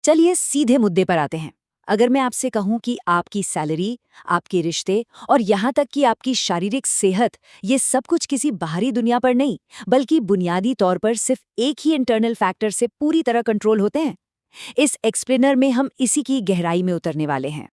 चलिए सीधे मुद्दे पर आते हैं। अगर मैं आपसे कहूं कि आपकी सैलरी, आपके रिश्ते और यहाँ तक कि आपकी शारीरिक सेहत, ये सब कुछ किसी बाहरी दुनिया पर नहीं, बल्कि बुनियादी तौर पर सिर्फ एक ही इंटरनल फैक्टर से पूरी तरह कंट्रोल होते हैं। इस एक्सप्लेनर में हम इसी की गहराई में उतरने वाले हैं।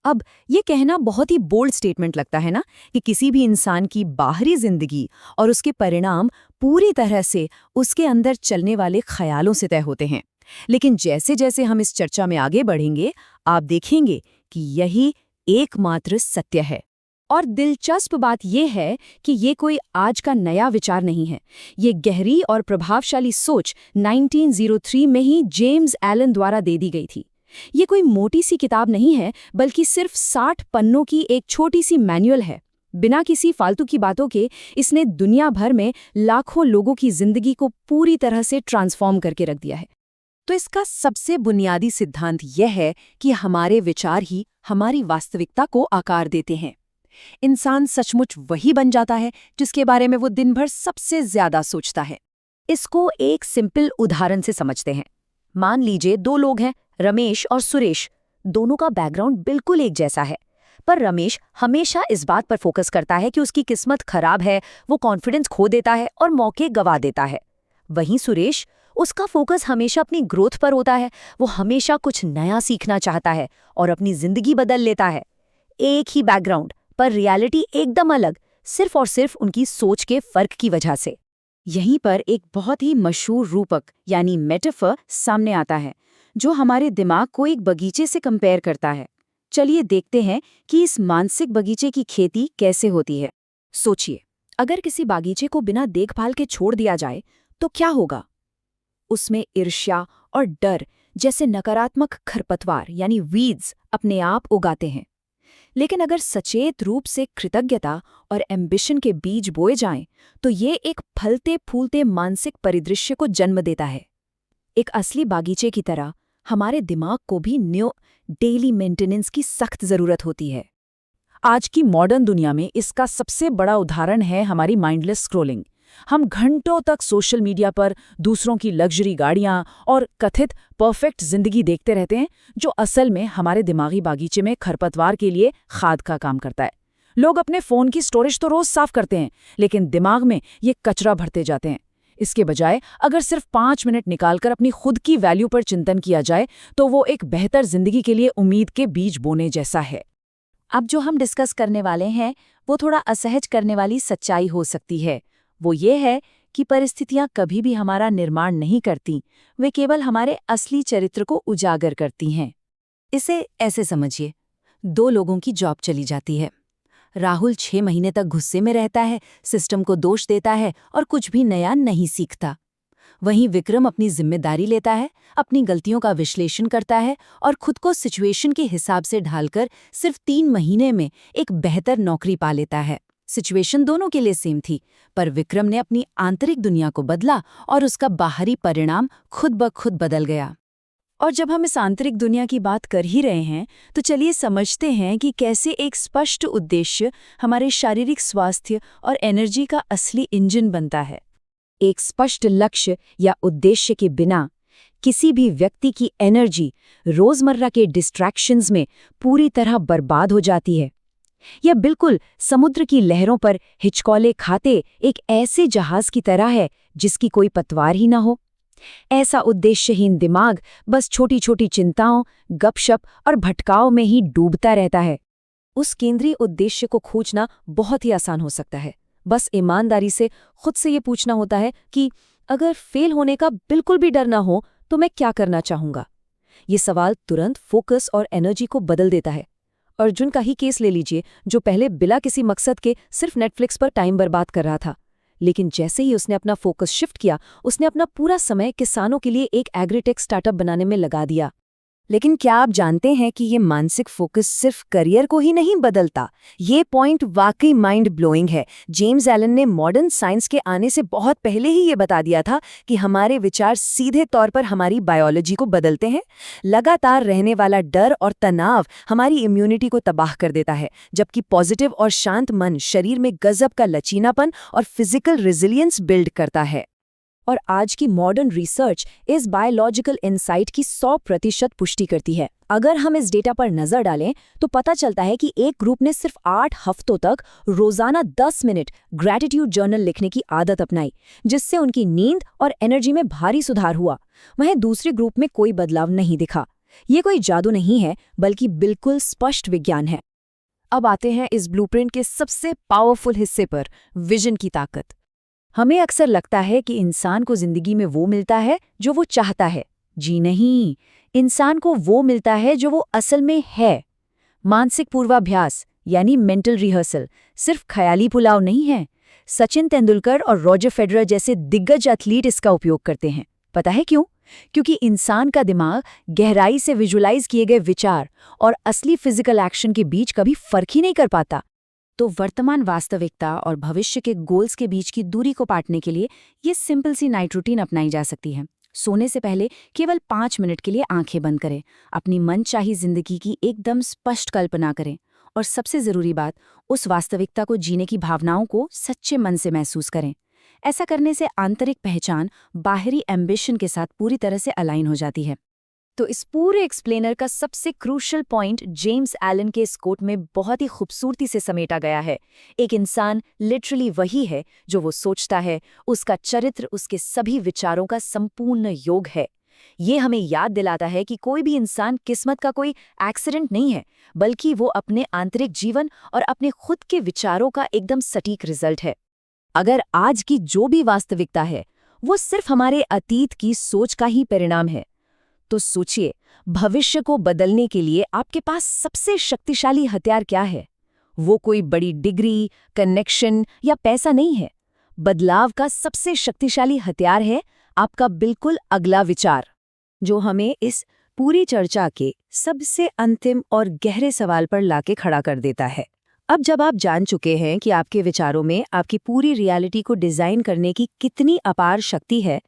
अब ये कहना बहुत ही बोल्ड स्टेटमेंट लगता है ना, कि किसी भी इंसान की बाहरी जिंदगी और उसके परिणाम पूरी तरह से उसके अंदर चलने वाले ख्यालों से तय होते हैं। लेकिन जैसे जैसे हम इस चर्चा में आगे बढ़ेंगे, आप देखेंगे कि यही एकमात्र सत्य है। और दिलचस्प बात यह है कि ये कोई आज का नया विचार नहीं है। ये गहरी और प्रभावशाली सोच 1903 में ही जेम्स एलन द्वारा दे दी गई थी। ये कोई मोटी सी किताब नहीं है, बल्कि सिर्फ 60 पन्नों की एक छोटी सी मैनुअल है। बिना किसी फालतू की बातों के इसने दुनिया भर में लाखों लोगों की जिंदगी को पूरी तरह से ट्रांसफॉर्म करके रख दिया है। तो इसका सबसे बुनियादी सिद्धांत यह है कि हमारे विचार ही हमारी वास्तविकता को आकार देते हैं। इंसान सचमुच वही बन जाता है जिसके बारे में वो दिन भर सबसे ज्यादा सोचता है। इसको एक सिंपल उदाहरण से समझते हैं। मान लीजिए दो लोग हैं, रमेश और सुरेश। दोनों का बैकग्राउंड बिल्कुल एक जैसा है, पर रमेश हमेशा इस बात पर फोकस करता है कि उसकी किस्मत खराब है, वो कॉन्फिडेंस खो देता है और मौके गवा देता है। वहीं सुरेश, उसका फोकस हमेशा अपनी ग्रोथ पर होता है। वो हमेशा कुछ नया सीखना चाहता है और अपनी जिंदगी बदल लेता है। एक ही बैकग्राउंड, पर रियलिटी एकदम अलग, सिर्फ और सिर्फ उनकी सोच के फर्क की वजह से। यहीं पर एक बहुत ही मशहूर रूपक यानी मेटाफर सामने आता है, जो हमारे दिमाग को एक बगीचे से कंपेयर करता है। चलिए देखते हैं कि इस मानसिक बगीचे की खेती कैसे होती है। सोचिए, अगर किसी बागीचे को बिना देखभाल के छोड़ दिया जाए तो क्या होगा? उसमें ईर्ष्या और डर जैसे नकारात्मक खरपतवार यानी वीड्स अपने आप उगाते हैं। लेकिन अगर सचेत रूप से कृतज्ञता और एम्बिशन के बीज बोए जाएं, तो ये एक फलते फूलते मानसिक परिदृश्य को जन्म देता है। एक असली बागीचे की तरह हमारे दिमाग को भी डेली मेंटेनेंस की सख्त जरूरत होती है। आज की मॉडर्न दुनिया में इसका सबसे बड़ा उदाहरण है हमारी माइंडलेस स्क्रॉलिंग। हम घंटों तक सोशल मीडिया पर दूसरों की लग्जरी गाड़ियां और कथित परफेक्ट जिंदगी देखते रहते हैं, जो असल में हमारे दिमागी बागीचे में खरपतवार के लिए खाद का काम करता है। लोग अपने फोन की स्टोरेज तो रोज साफ करते हैं, लेकिन दिमाग में ये कचरा भरते जाते हैं। इसके बजाय अगर सिर्फ 5 मिनट निकालकर अपनी खुद की वैल्यू पर चिंतन किया जाए, तो वो एक बेहतर जिंदगी के लिए उम्मीद के बीज बोने जैसा है। अब जो हम डिस्कस करने वाले हैं, वो थोड़ा असहज करने वाली सच्चाई हो सकती है। वो ये है कि परिस्थितियां कभी भी हमारा निर्माण नहीं करती, वे केवल हमारे असली चरित्र को उजागर करती हैं। इसे ऐसे समझिए, 2 लोगों की जॉब चली जाती है। राहुल 6 महीने तक गुस्से में रहता है, सिस्टम को दोष देता है और कुछ भी नया नहीं सीखता। वहीं विक्रम अपनी जिम्मेदारी लेता है, अपनी गलतियों का विश्लेषण करता है और खुद को सिचुएशन के हिसाब से ढालकर सिर्फ 3 महीने में एक बेहतर नौकरी पा लेता है। सिचुएशन दोनों के लिए सेम थी, पर विक्रम ने अपनी आंतरिक दुनिया को बदला और उसका बाहरी परिणाम खुद ब खुद बदल गया। और जब हम इस आंतरिक दुनिया की बात कर ही रहे हैं, तो चलिए समझते हैं कि कैसे एक स्पष्ट उद्देश्य हमारे शारीरिक स्वास्थ्य और एनर्जी का असली इंजन बनता है। एक स्पष्ट लक्ष्य या उद्देश्य के बिना किसी भी व्यक्ति की एनर्जी रोजमर्रा के डिस्ट्रैक्शंस में पूरी तरह बर्बाद हो जाती है। यह बिल्कुल समुद्र की लहरों पर हिचकोले खाते एक ऐसे जहाज की तरह है जिसकी कोई पतवार ही ना हो। ऐसा उद्देश्यहीन दिमाग बस छोटी छोटी चिंताओं, गपशप और भटकाव में ही डूबता रहता है। उस केंद्रीय उद्देश्य को खोजना बहुत ही आसान हो सकता है। बस ईमानदारी से खुद से ये पूछना होता है कि अगर फेल होने का बिल्कुल भी डर ना हो तो मैं क्या करना चाहूंगा। ये सवाल तुरंत फोकस और एनर्जी को बदल देता है। अर्जुन का ही केस ले लीजिए, जो पहले बिना किसी मकसद के सिर्फ नेटफ्लिक्स पर टाइम बर्बाद कर रहा था। लेकिन जैसे ही उसने अपना फोकस शिफ्ट किया, उसने अपना पूरा समय किसानों के लिए एक एग्रीटेक स्टार्टअप बनाने में लगा दिया। लेकिन क्या आप जानते हैं कि ये मानसिक फोकस सिर्फ करियर को ही नहीं बदलता? ये पॉइंट वाकई माइंड ब्लोइंग है। जेम्स एलन ने मॉडर्न साइंस के आने से बहुत पहले ही ये बता दिया था कि हमारे विचार सीधे तौर पर हमारी बायोलॉजी को बदलते हैं। लगातार रहने वाला डर और तनाव हमारी इम्यूनिटी को तबाह कर देता है, जबकि पॉजिटिव और शांत मन शरीर में गजब का लचीनापन और फिजिकल रेजिलियंस बिल्ड करता है। और आज की मॉडर्न रिसर्च इस बायोलॉजिकल इनसाइट की 100% पुष्टि करती है। अगर हम इस डेटा पर नजर डालें तो पता चलता है कि एक ग्रुप ने सिर्फ 8 हफ्तों तक रोजाना 10 मिनट ग्रैटिट्यूड जर्नल लिखने की आदत अपनाई, जिससे उनकी नींद और एनर्जी में भारी सुधार हुआ। वहीं दूसरे ग्रुप में कोई बदलाव नहीं दिखा। ये कोई जादू नहीं है, बल्कि बिल्कुल स्पष्ट विज्ञान है। अब आते हैं इस ब्लूप्रिंट के सबसे पावरफुल हिस्से पर, विजन की ताकत। हमें अक्सर लगता है कि इंसान को जिंदगी में वो मिलता है जो वो चाहता है। जी नहीं, इंसान को वो मिलता है जो वो असल में है। मानसिक पूर्वाभ्यास यानी मेंटल रिहर्सल सिर्फ ख्याली पुलाव नहीं है। सचिन तेंदुलकर और रॉजर फेडरर जैसे दिग्गज एथलीट इसका उपयोग करते हैं। पता है क्यों? क्योंकि इंसान का दिमाग गहराई से विजुलाइज किए गए विचार और असली फिजिकल एक्शन के बीच कभी फर्क ही नहीं कर पाता। तो वर्तमान वास्तविकता और भविष्य के गोल्स के बीच की दूरी को पाटने के लिए ये सिंपल सी नाइट रूटीन अपनाई जा सकती है। सोने से पहले केवल 5 मिनट के लिए आंखें बंद करें, अपनी मनचाही जिंदगी की एकदम स्पष्ट कल्पना करें और सबसे जरूरी बात, उस वास्तविकता को जीने की भावनाओं को सच्चे मन से महसूस करें। ऐसा करने से आंतरिक पहचान बाहरी एम्बिशन के साथ पूरी तरह से अलाइन हो जाती है। तो इस पूरे एक्सप्लेनर का सबसे क्रूशियल पॉइंट जेम्स एलन के इस कोट में बहुत ही खूबसूरती से समेटा गया है। एक इंसान लिटरली वही है जो वो सोचता है, उसका चरित्र उसके सभी विचारों का संपूर्ण योग है। ये हमें याद दिलाता है कि कोई भी इंसान किस्मत का कोई एक्सीडेंट नहीं है, बल्कि वो अपने आंतरिक जीवन और अपने खुद के विचारों का एकदम सटीक रिजल्ट है। अगर आज की जो भी वास्तविकता है वो सिर्फ हमारे अतीत की सोच का ही परिणाम है, तो सोचिए, भविष्य को बदलने के लिए आपके पास सबसे शक्तिशाली हथियार क्या है? वो कोई बड़ी डिग्री, कनेक्शन या पैसा नहीं है। बदलाव का सबसे शक्तिशाली हथियार है आपका बिल्कुल अगला विचार, जो हमें इस पूरी चर्चा के सबसे अंतिम और गहरे सवाल पर लाके खड़ा कर देता है। अब जब आप जान चुके हैं कि आपके विचारों में आपकी पूरी रियलिटी को डिजाइन करने की कितनी अपार शक्ति है,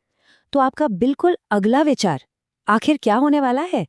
तो आपका बिल्कुल अगला विचार आखिर क्या होने वाला है?